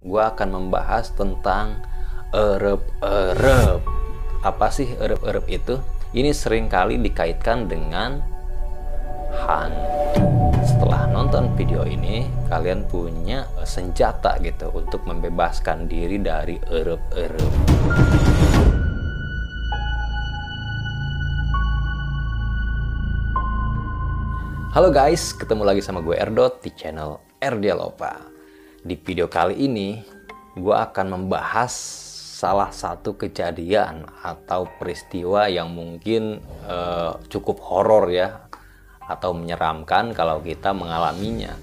gue akan membahas tentang erep-erep. Apa sih erep-erep itu? Ini seringkali dikaitkan dengan hantu. Setelah nonton video ini, kalian punya senjata gitu untuk membebaskan diri dari erep-erep. Halo guys, ketemu lagi sama gue Erdot di channel Erdialopa. Di video kali ini, gue akan membahas salah satu kejadian atau peristiwa yang mungkin cukup horor ya, atau menyeramkan kalau kita mengalaminya.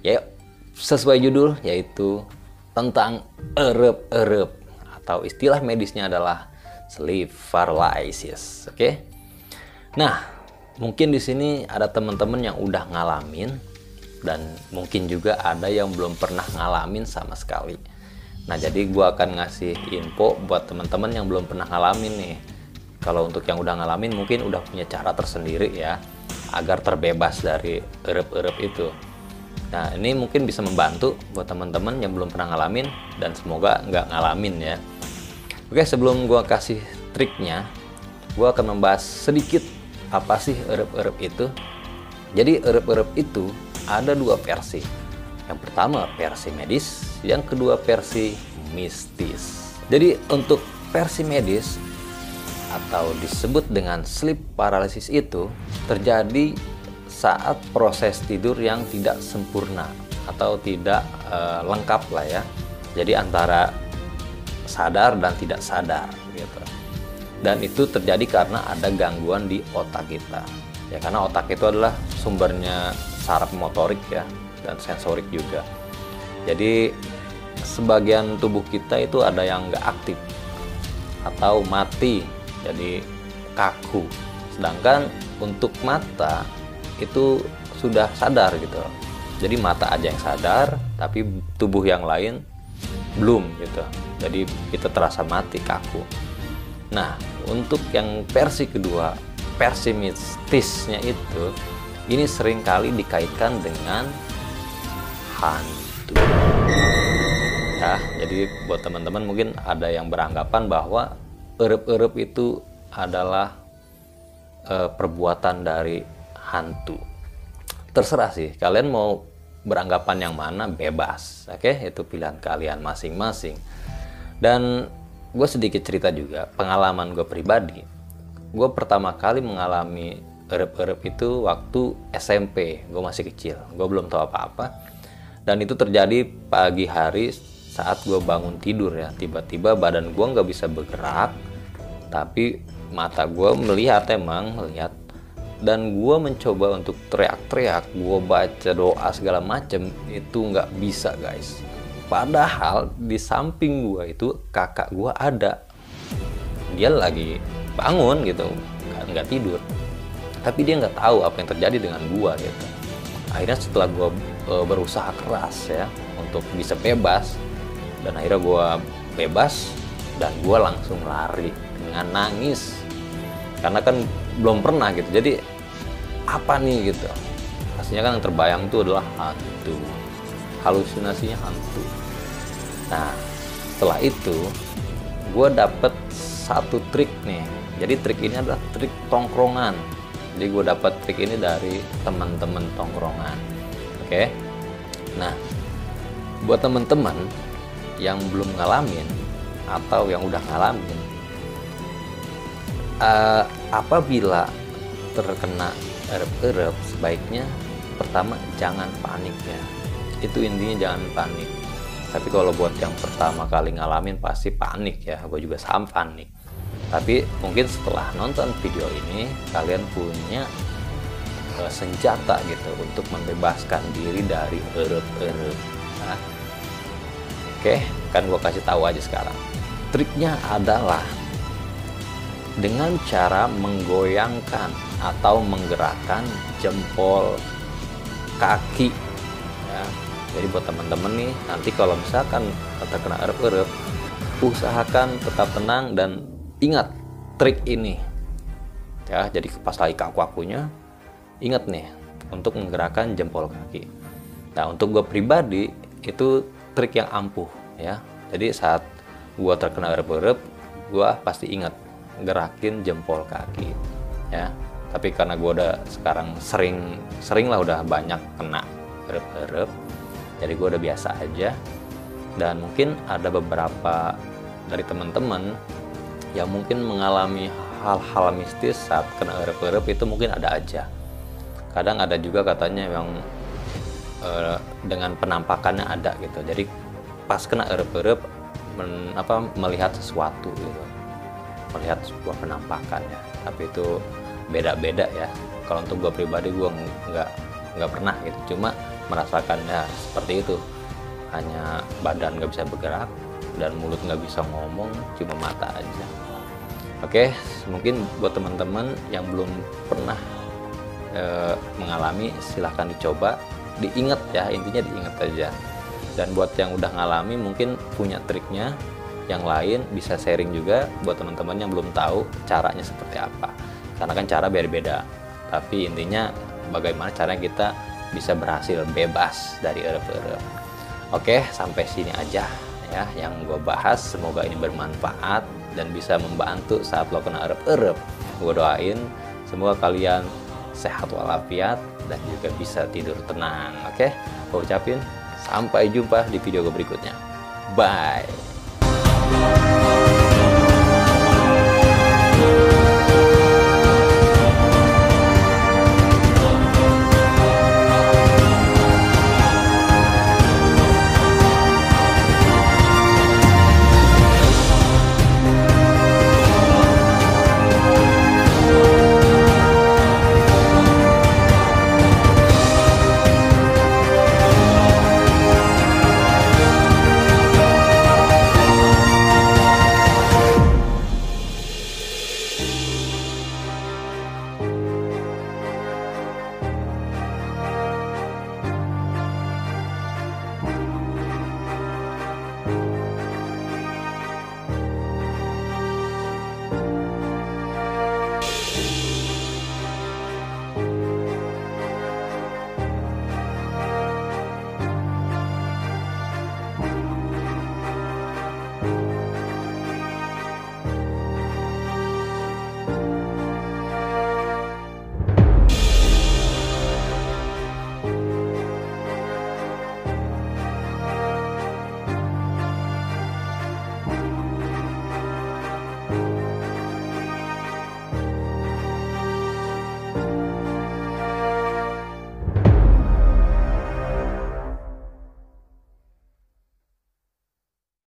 Ya, sesuai judul, yaitu tentang erep-erep, atau istilah medisnya adalah sleep paralysis. Oke? Nah, mungkin di sini ada teman-teman yang udah ngalamin, dan mungkin juga ada yang belum pernah ngalamin sama sekali. Nah, jadi gue akan ngasih info buat teman-teman yang belum pernah ngalamin nih. Kalau untuk yang udah ngalamin mungkin udah punya cara tersendiri ya, agar terbebas dari erep-erep itu. Nah, ini mungkin bisa membantu buat teman-teman yang belum pernah ngalamin, dan semoga nggak ngalamin ya. Oke, sebelum gue kasih triknya, gue akan membahas sedikit apa sih erep-erep itu. Jadi erep-erep itu ada dua versi. Yang pertama versi medis, yang kedua versi mistis. Jadi untuk versi medis atau disebut dengan sleep paralysis itu terjadi saat proses tidur yang tidak sempurna atau tidak lengkap lah ya. Jadi antara sadar dan tidak sadar gitu. Dan itu terjadi karena ada gangguan di otak kita. Ya, karena otak itu adalah sumbernya saraf motorik ya, dan sensorik juga. Jadi sebagian tubuh kita itu ada yang nggak aktif atau mati, jadi kaku. Sedangkan untuk mata itu sudah sadar gitu. Jadi mata aja yang sadar, tapi tubuh yang lain belum gitu. Jadi kita terasa mati, kaku. Nah, untuk yang versi kedua, versi mistisnya itu, ini seringkali dikaitkan dengan hantu. Ya, jadi buat teman-teman mungkin ada yang beranggapan bahwa erep-erep itu adalah perbuatan dari hantu. Terserah sih, kalian mau beranggapan yang mana, bebas. Oke, itu pilihan kalian masing-masing. Dan gue sedikit cerita juga, pengalaman gue pribadi. Gue pertama kali mengalami erep-erep itu waktu SMP. Gue masih kecil, gue belum tahu apa-apa. Dan itu terjadi pagi hari saat gue bangun tidur ya. Tiba-tiba badan gue nggak bisa bergerak, tapi mata gue melihat, dan gue mencoba untuk teriak-teriak, gue baca doa segala macem, itu nggak bisa guys. Padahal di samping gue itu kakak gue ada, dia lagi bangun gitu, nggak tidur, tapi dia nggak tahu apa yang terjadi dengan gue gitu. Akhirnya setelah gue berusaha keras ya untuk bisa bebas, dan akhirnya gue bebas, dan gue langsung lari dengan nangis karena kan belum pernah gitu. Jadi apa nih gitu, pastinya kan yang terbayang itu adalah hantu, halusinasinya hantu. Nah, setelah itu gue dapet satu trik nih. Jadi trik ini adalah trik tongkrongan. Jadi gue dapet trik ini dari teman-teman tongkrongan. Oke. Nah, buat teman-teman yang belum ngalamin atau yang udah ngalamin, apabila terkena erep-erep, sebaiknya pertama jangan panik ya. Itu intinya, jangan panik. Tapi kalau buat yang pertama kali ngalamin pasti panik ya, gue juga sama panik. Tapi mungkin setelah nonton video ini kalian punya senjata gitu untuk membebaskan diri dari erep-erep. Nah, oke, kan gue kasih tahu aja sekarang. Triknya adalah dengan cara menggoyangkan atau menggerakkan jempol kaki ya. Jadi buat teman-teman nih, nanti kalau misalkan terkena erep-erep, usahakan tetap tenang dan ingat trik ini ya. Jadi pas lagi kaku-kakunya, ingat nih untuk menggerakkan jempol kaki. Nah, untuk gue pribadi itu trik yang ampuh ya. Jadi saat gue terkena erup-erup, gue pasti ingat gerakin jempol kaki ya. Tapi karena gue udah sekarang sering lah, udah banyak kena erup-erup, jadi gue udah biasa aja. Dan mungkin ada beberapa dari teman-teman yang mungkin mengalami hal-hal mistis saat kena erup-erup, itu mungkin ada aja. Kadang ada juga katanya yang dengan penampakannya ada gitu. Jadi pas kena erup-erup melihat sesuatu gitu, melihat sebuah penampakan ya. Tapi itu beda-beda ya. Kalau untuk gue pribadi, gue nggak pernah gitu, cuma merasakannya seperti itu. Hanya badan nggak bisa bergerak dan mulut nggak bisa ngomong, cuma mata aja. Oke, mungkin buat teman-teman yang belum pernah mengalami, silahkan dicoba, diingat ya, intinya diingat aja. Dan buat yang udah ngalami mungkin punya triknya yang lain, bisa sharing juga buat teman-teman yang belum tahu caranya seperti apa. Karena kan cara beda-beda, tapi intinya bagaimana caranya kita bisa berhasil bebas dari erup-erup. Oke, sampai sini aja ya yang gue bahas. Semoga ini bermanfaat dan bisa membantu saat lo kena erup-erup. Gue doain semoga kalian sehat walafiat dan juga bisa tidur tenang. Oke, gue ucapin sampai jumpa di video gue berikutnya. Bye.